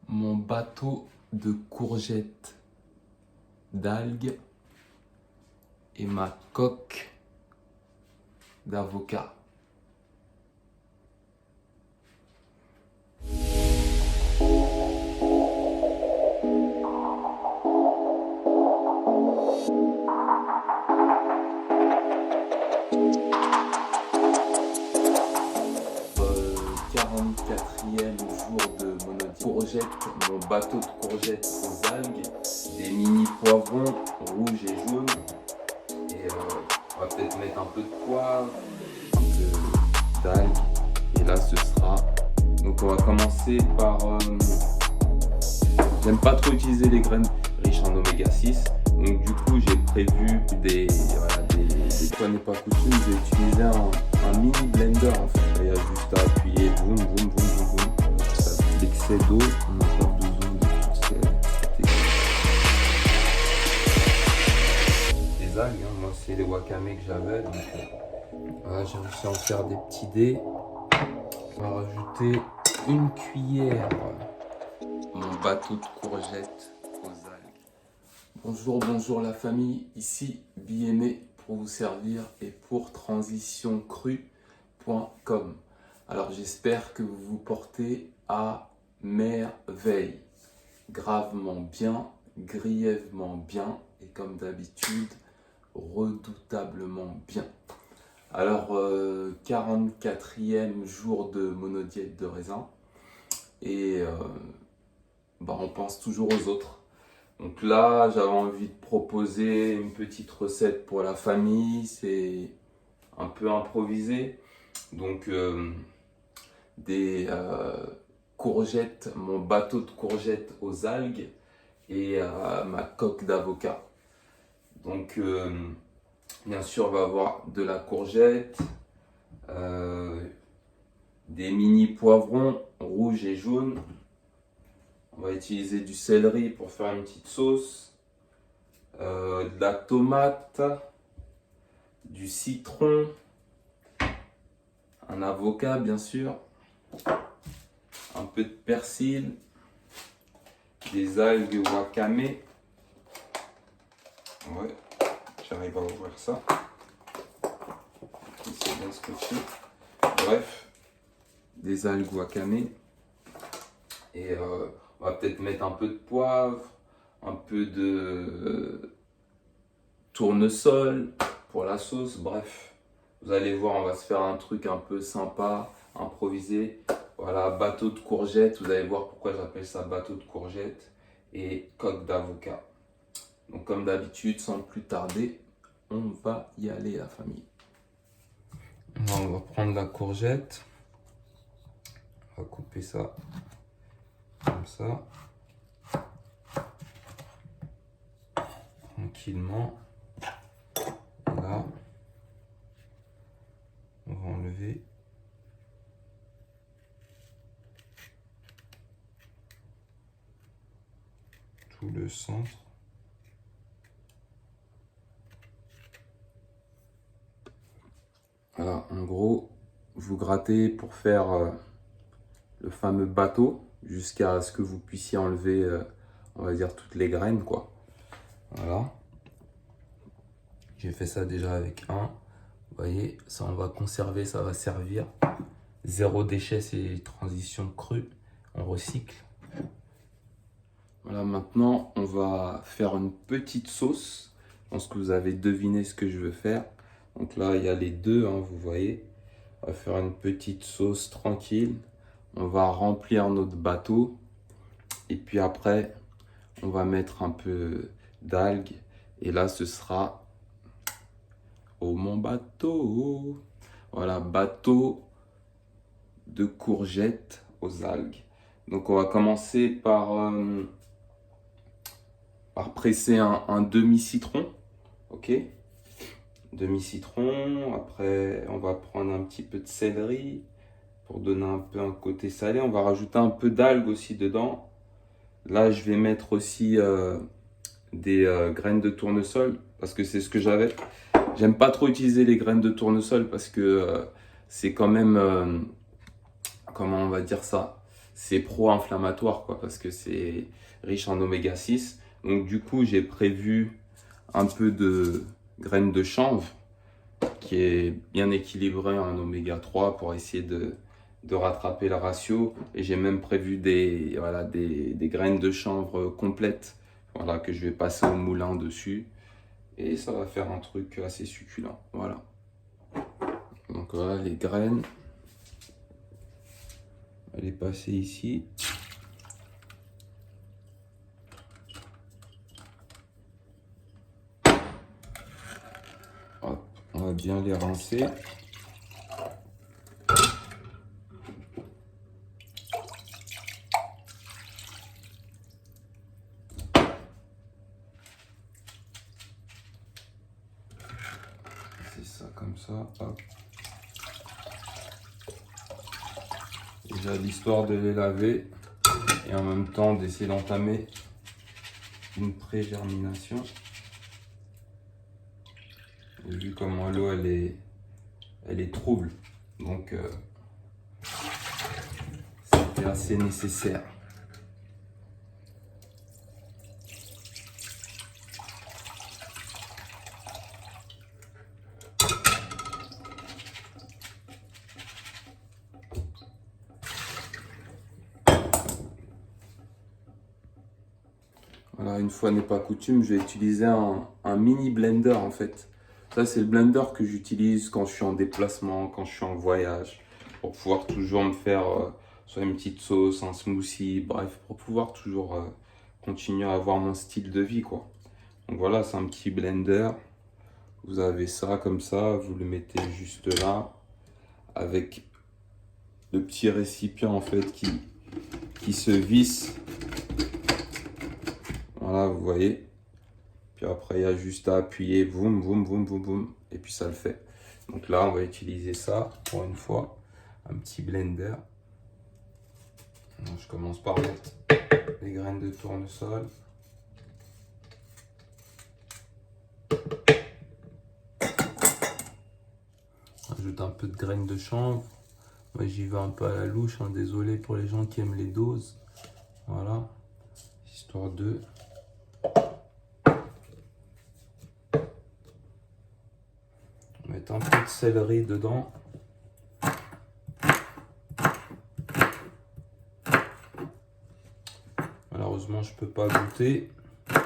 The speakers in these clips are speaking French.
mon bateau de courgettes, d'algues et ma coque d'avocat. Euh, 44e jour de mon courgette, mon bateau de courgettes aux algues, des mini poivrons rouges et jaunes. Et on va peut-être mettre un peu de poivre, un peu d'algues. Et là ce sera. Donc on va commencer par. J'aime pas trop utiliser les graines riches en oméga 6. Donc du coup j'ai prévu des fois n'est pas coutume, je vais utiliser un mini blender en fait. Il y a juste à appuyer, boum boum boum boum boum. Ça fait l'excès d'eau, on n'a pas besoin de toutes ces des algues, hein. Moi c'est les wakame que j'avais. Donc voilà, j'ai réussi à en faire des petits dés. On va rajouter une cuillère. Mon bateau de courgettes aux algues. Bonjour la famille, ici Biéné pour vous servir et pour transitioncrue.com. Alors j'espère que vous vous portez à merveille, gravement bien, grièvement bien et comme d'habitude, redoutablement bien. Alors 44e jour de monodiète de raisin et on pense toujours aux autres. Donc là, j'avais envie de proposer une petite recette pour la famille. C'est un peu improvisé. Donc des courgettes, mon bateau de courgettes aux algues et ma coque d'avocat. Donc bien sûr, on va avoir de la courgette, des mini poivrons rouges et jaunes. On va utiliser du céleri pour faire une petite sauce, de la tomate, du citron, un avocat bien sûr, un peu de persil, des algues wakame. Ouais, j'arrive à ouvrir ça. C'est bien scotché. Bref, des algues wakame. Et on va peut-être mettre un peu de poivre, un peu de tournesol pour la sauce. Bref, vous allez voir, on va se faire un truc un peu sympa, improvisé. Voilà, bateau de courgettes. Vous allez voir pourquoi j'appelle ça bateau de courgettes et coque d'avocat. Donc comme d'habitude, sans plus tarder, on va y aller la famille. On va prendre la courgette. On va couper ça. Comme ça, tranquillement. Là, on va enlever tout le centre. Voilà, en gros, vous grattez pour faire le fameux bateau jusqu'à ce que vous puissiez enlever, on va dire, toutes les graines, quoi. Voilà. J'ai fait ça déjà avec un. Vous voyez, ça on va conserver, ça va servir. Zéro déchet, c'est transition crue. On recycle. Voilà, maintenant, on va faire une petite sauce. Je pense que vous avez deviné ce que je veux faire. Donc là, il y a les deux, hein, vous voyez. On va faire une petite sauce tranquille. On va remplir notre bateau. Et puis après, on va mettre un peu d'algues. Et là, ce sera mon bateau. Voilà, bateau de courgettes aux algues. Donc on va commencer par presser un demi-citron. Ok, demi-citron. Après, on va prendre un petit peu de céleri pour donner un peu un côté salé. On va rajouter un peu d'algues aussi dedans. Là, je vais mettre aussi des graines de tournesol parce que c'est ce que j'avais. J'aime pas trop utiliser les graines de tournesol parce que c'est quand même, comment on va dire ça, c'est pro-inflammatoire, quoi, parce que c'est riche en oméga 6. Donc du coup, j'ai prévu un peu de graines de chanvre qui est bien équilibré en oméga 3 pour essayer de rattraper le ratio. Et j'ai même prévu voilà, des graines de chanvre complètes, voilà, que je vais passer au moulin dessus. Et ça va faire un truc assez succulent. Voilà. Donc voilà les graines. Elle est passée ici. Hop, on va bien les rincer. C'est ça comme ça. Hop. Déjà l'histoire de les laver et en même temps d'essayer d'entamer une pré-germination. Et vu comment l'eau elle est trouble, donc c'était assez nécessaire. Voilà, une fois n'est pas coutume, je vais utiliser un mini blender en fait. Ça, c'est le blender que j'utilise quand je suis en déplacement, quand je suis en voyage, pour pouvoir toujours me faire soit une petite sauce, un smoothie, bref, pour pouvoir toujours continuer à avoir mon style de vie, quoi. Donc voilà, c'est un petit blender. Vous avez ça comme ça, vous le mettez juste là, avec le petit récipient en fait qui se visse. Voilà, vous voyez. Puis après, il y a juste à appuyer, boum, boum, boum, boum, boum, et puis ça le fait. Donc là, on va utiliser ça pour une fois, un petit blender. Donc, je commence par mettre les graines de tournesol. Ajoute un peu de graines de chanvre. Moi, j'y vais un peu à la louche, hein. Désolé pour les gens qui aiment les doses. Voilà, histoire de... mettre un peu de céleri dedans. Malheureusement, je peux pas goûter.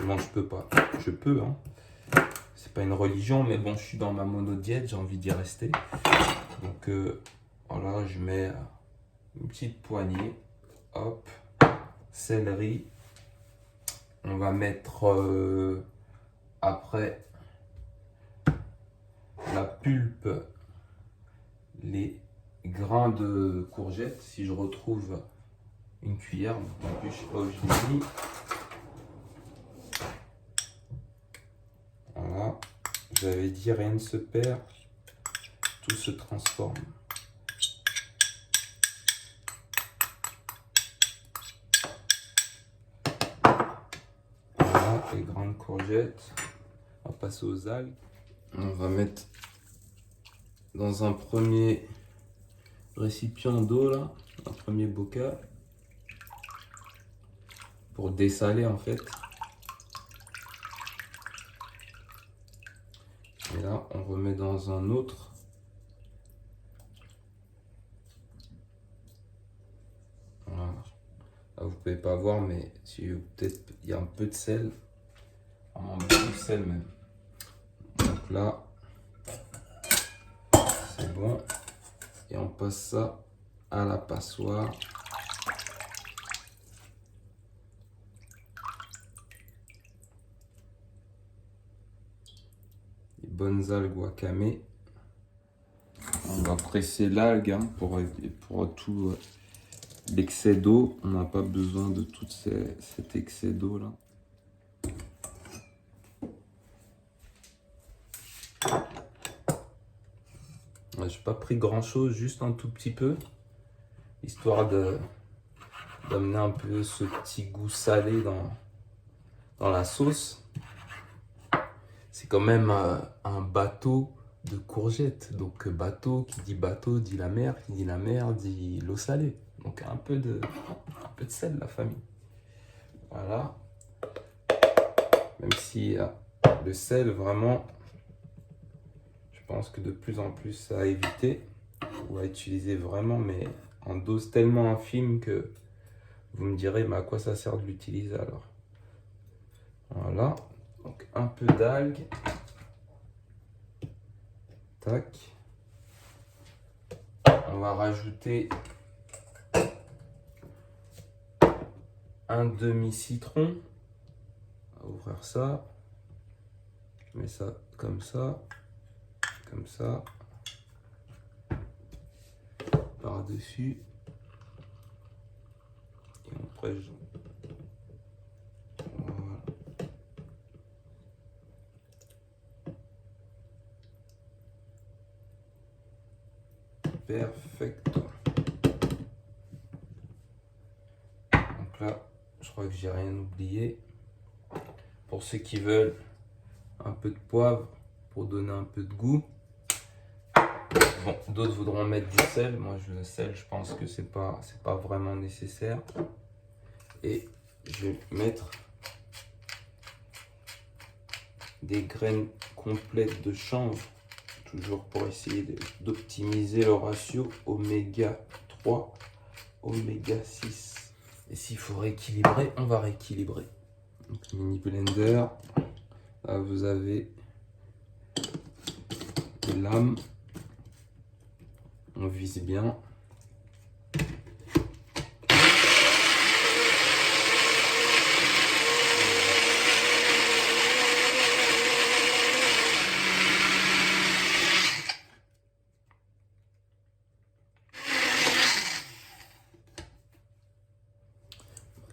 Non, je peux pas. Je peux, hein. C'est pas une religion, mais bon, je suis dans ma monodiète, j'ai envie d'y rester. Donc voilà, je mets une petite poignée. Hop, céleri. On va mettre après la pulpe, les grains de courgettes. Si je retrouve une cuillère, en plus je sais pas où je l'ai mis. Voilà, j'avais dit rien ne se perd, tout se transforme. Voilà, les grains de courgettes. On va passer aux algues. On va mettre dans un premier récipient d'eau là, un premier bocal pour dessaler en fait. Et là, on remet dans un autre. Voilà. Là, vous pouvez pas voir, mais si peut-être il y a un peu de sel, vraiment beaucoup de sel même. Donc là, c'est bon. Et on passe ça à la passoire. Les bonnes algues wakame. On va presser l'algue hein, pour tout l'excès d'eau. On n'a pas besoin de tout cet excès d'eau là. Je n'ai pas pris grand chose, juste un tout petit peu, histoire d'amener un peu ce petit goût salé dans la sauce. C'est quand même un bateau de courgettes. Donc bateau, qui dit la mer, qui dit la mer, dit l'eau salée. Donc un peu de sel, la famille. Voilà. Même si le sel, vraiment, je pense que de plus en plus à éviter ou à utiliser vraiment, mais en dose tellement infime que vous me direz, mais à quoi ça sert de l'utiliser alors? Voilà. Donc un peu d'algues. Tac. On va rajouter un demi-citron. On va ouvrir ça. Je mets ça, comme ça, par-dessus. Et après, voilà. Perfecto. Donc là, je crois que j'ai rien oublié. Pour ceux qui veulent un peu de poivre pour donner un peu de goût. Bon, d'autres voudront mettre du sel. Moi, le sel, je pense que c'est pas vraiment nécessaire. Et je vais mettre des graines complètes de chanvre, toujours pour essayer d'optimiser le ratio oméga 3, oméga 6. Et s'il faut rééquilibrer, on va rééquilibrer. Donc, mini blender. Là, vous avez les lames. On vise bien.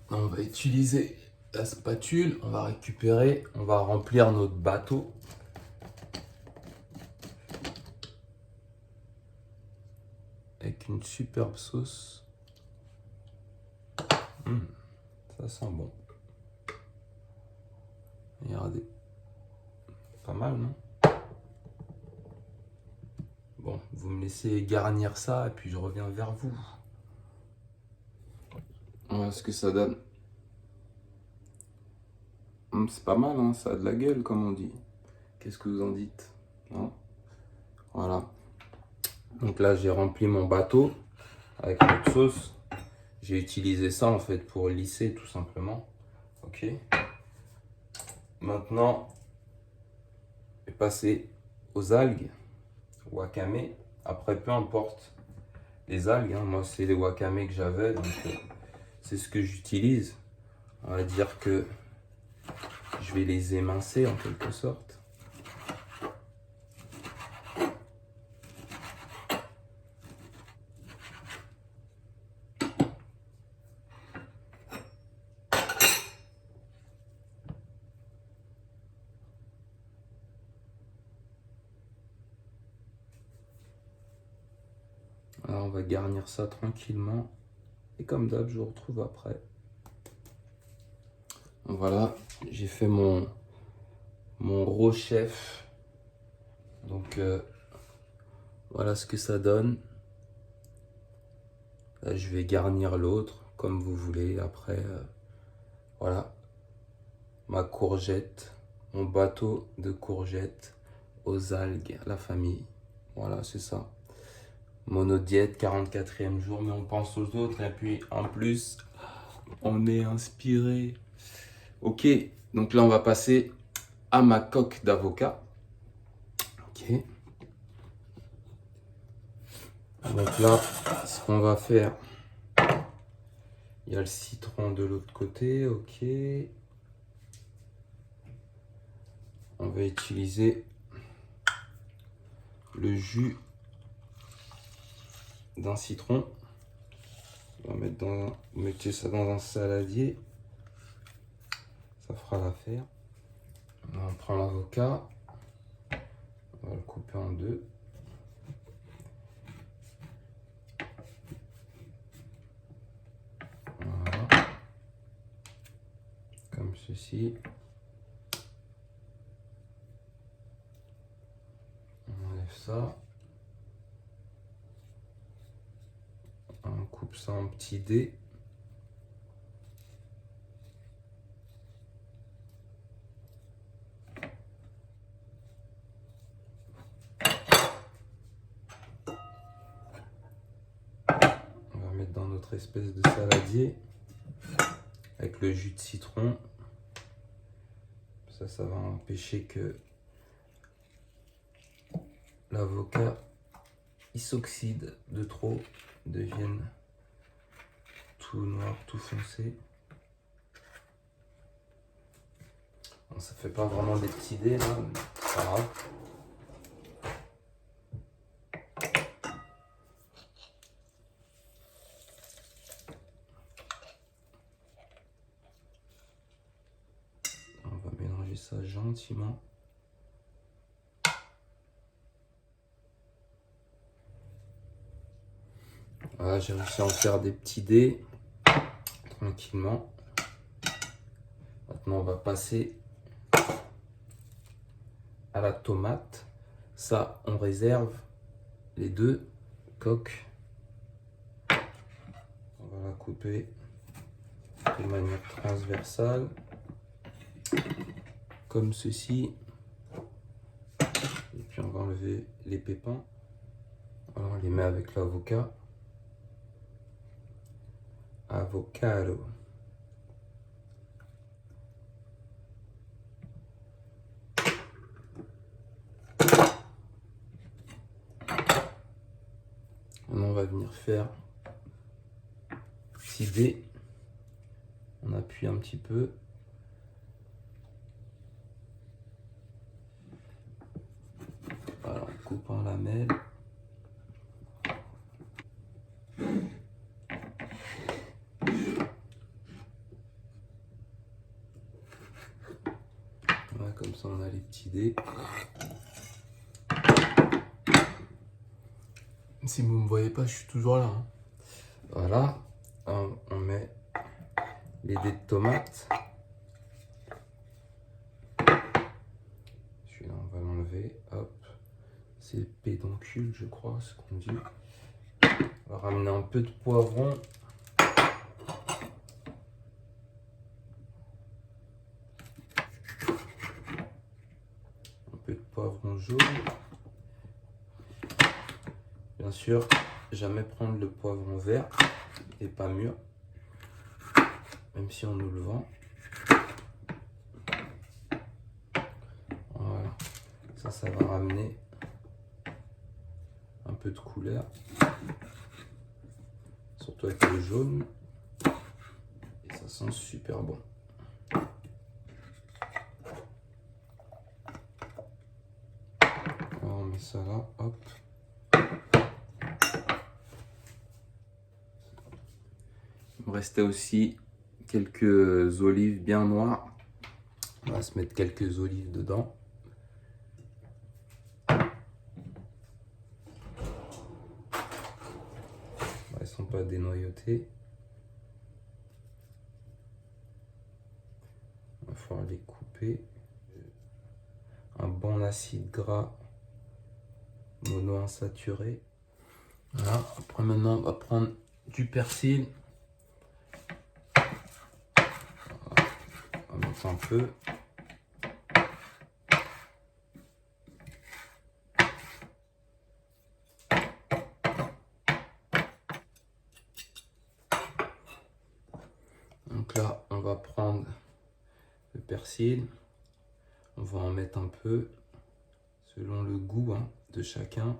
On va utiliser la spatule, on va récupérer, on va remplir notre bateau. Avec une superbe sauce. Ça sent bon. Regardez. Pas mal, non? Bon, vous me laissez garnir ça et puis je reviens vers vous. Voilà ce que ça donne. C'est pas mal, hein, ça a de la gueule, comme on dit. Qu'est-ce que vous en dites? Non? Voilà. Donc là, j'ai rempli mon bateau avec notre sauce. J'ai utilisé ça, en fait, pour lisser, tout simplement. Ok. Maintenant, je vais passer aux algues. Wakame. Après, peu importe les algues. Hein. Moi, c'est les wakame que j'avais. Donc, c'est ce que j'utilise. On va dire que je vais les émincer en quelque sorte. Alors, on va garnir ça tranquillement. Et comme d'hab, je vous retrouve après. Voilà, j'ai fait mon raw chef. Donc, voilà ce que ça donne. Là, je vais garnir l'autre comme vous voulez. Après, voilà, ma courgette, mon bateau de courgettes aux algues, la famille. Voilà, c'est ça. Monodiète, 44e jour, mais on pense aux autres. Et puis, en plus, on est inspiré. Ok, donc là, on va passer à ma coque d'avocat. Ok. Donc là, ce qu'on va faire, il y a le citron de l'autre côté, ok. On va utiliser le jus d'un citron. On va mettre ça dans un saladier. Ça fera l'affaire. On prend l'avocat. On va le couper en deux. Voilà. Comme ceci. On enlève ça. On coupe ça en petits dés. On va mettre dans notre espèce de saladier avec le jus de citron. Ça va empêcher que l'avocat il s'oxyde de trop, devienne tout noir, tout foncé. Bon, ça fait pas vraiment des petits dés là, mais c'est pas grave. On va mélanger ça gentiment. Voilà, j'ai réussi à en faire des petits dés tranquillement. Maintenant, on va passer à la tomate. Ça, on réserve les deux coques. On va la couper de manière transversale, comme ceci. Et puis, on va enlever les pépins. Alors, on les met avec l'avocat. Avocado. Maintenant, on va venir faire petit dé. On appuie un petit peu. Voilà, on coupe en lamelles. Voilà, comme ça, on a les petits dés. Si vous ne me voyez pas, je suis toujours là. Hein. Voilà, on met les dés de tomates. Celui-là, on va l'enlever. Hop, c'est pédoncule, je crois, ce qu'on dit. On va ramener un peu de poivron. Un peu de poivron jaune. Bien sûr, jamais prendre le poivron vert et pas mûr, même si on nous le vend. Voilà, ça va ramener un peu de couleur, surtout avec le jaune, et ça sent super bon. Alors, on met ça là, hop. Il me restait aussi quelques olives bien noires. On va se mettre quelques olives dedans. Elles ne sont pas dénoyautées. Il va falloir les couper. Un bon acide gras monoinsaturé. Voilà. Après maintenant on va prendre du persil. On va mettre un peu. Donc là, on va prendre le persil. On va en mettre un peu selon le goût de chacun.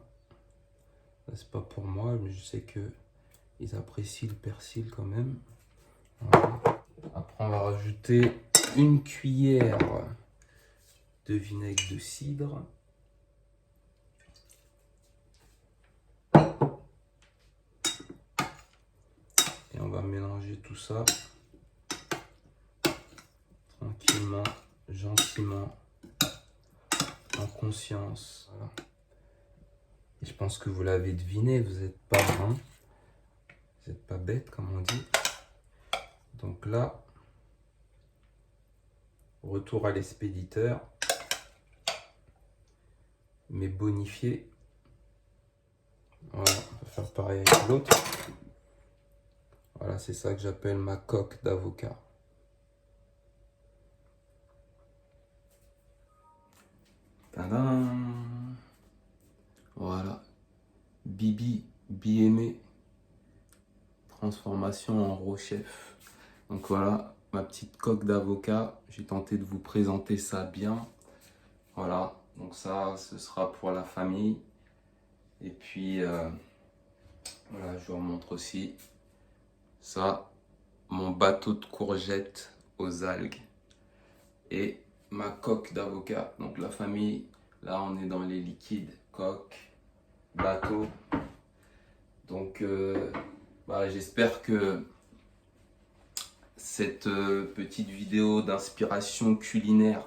C'est pas pour moi, mais je sais que ils apprécient le persil quand même. Voilà. Après, on va rajouter une cuillère de vinaigre de cidre. Et on va mélanger tout ça tranquillement, gentiment, en conscience. Voilà. Et je pense que vous l'avez deviné, vous n'êtes pas brun, vous n'êtes pas bête comme on dit. Donc là, retour à l'expéditeur, mais bonifié. Voilà, on va faire pareil avec l'autre. Voilà, c'est ça que j'appelle ma coque d'avocat. Tadam! Voilà. Bibi, bien-aimé. Transformation en gros chef. Donc voilà, ma petite coque d'avocat. J'ai tenté de vous présenter ça bien. Voilà, donc ça, ce sera pour la famille. Et puis, voilà, je vous remontre aussi ça, mon bateau de courgettes aux algues et ma coque d'avocat. Donc la famille, là on est dans les liquides, coque, bateau. Donc j'espère que cette petite vidéo d'inspiration culinaire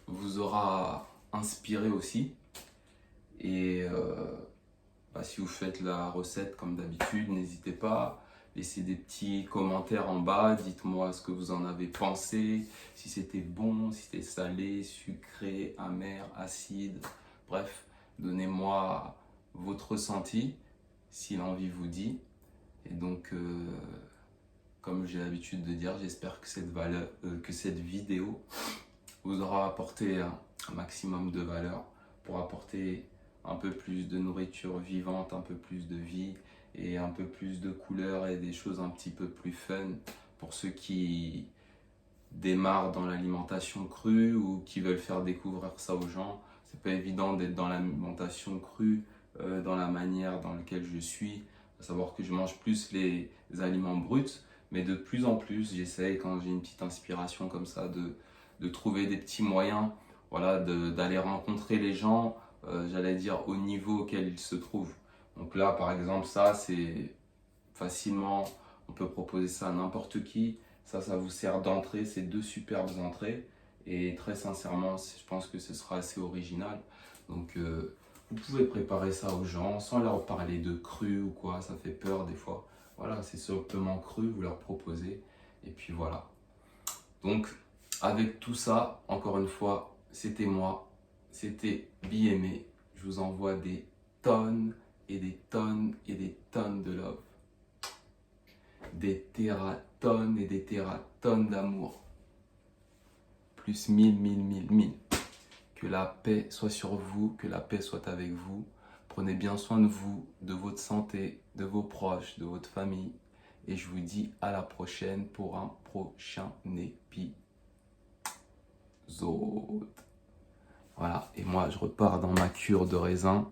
vous aura inspiré aussi. Et si vous faites la recette comme d'habitude, n'hésitez pas. Laissez des petits commentaires en bas, dites-moi ce que vous en avez pensé, si c'était bon, si c'était salé, sucré, amer, acide. Bref, donnez-moi votre ressenti, si l'envie vous dit. Et donc, comme j'ai l'habitude de dire, j'espère que cette vidéo vous aura apporté un maximum de valeur pour apporter un peu plus de nourriture vivante, un peu plus de vie et un peu plus de couleurs et des choses un petit peu plus fun pour ceux qui démarrent dans l'alimentation crue ou qui veulent faire découvrir ça aux gens. C'est pas évident d'être dans l'alimentation crue dans la manière dans laquelle je suis, à savoir que je mange plus les aliments bruts, mais de plus en plus j'essaye quand j'ai une petite inspiration comme ça de trouver des petits moyens, voilà, d'aller rencontrer les gens, j'allais dire au niveau auquel ils se trouvent. Donc là par exemple ça c'est facilement, on peut proposer ça à n'importe qui. Ça vous sert d'entrée, c'est deux superbes entrées. Et très sincèrement, je pense que ce sera assez original. Donc, vous pouvez préparer ça aux gens sans leur parler de cru ou quoi. Ça fait peur des fois. Voilà, c'est simplement cru, vous leur proposez. Et puis voilà. Donc, avec tout ça, encore une fois, c'était moi. C'était BMA. Je vous envoie des tonnes et des tonnes et des tonnes de love. Des tératonnes et des tératonnes d'amour. Plus 1000. Que la paix soit sur vous, que la paix soit avec vous. Prenez bien soin de vous, de votre santé, de vos proches, de votre famille. Et je vous dis à la prochaine pour un prochain épisode. Voilà, et moi je repars dans ma cure de raisin.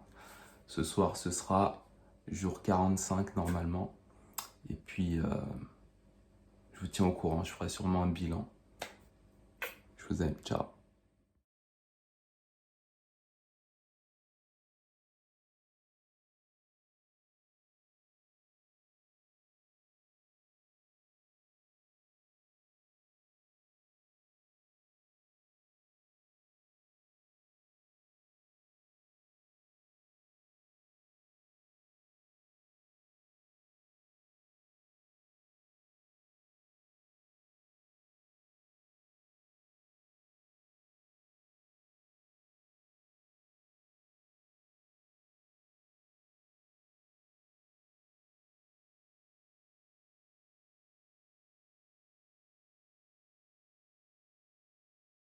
Ce soir ce sera jour 45 normalement. Et puis... je vous tiens au courant, je ferai sûrement un bilan. Je vous aime, ciao.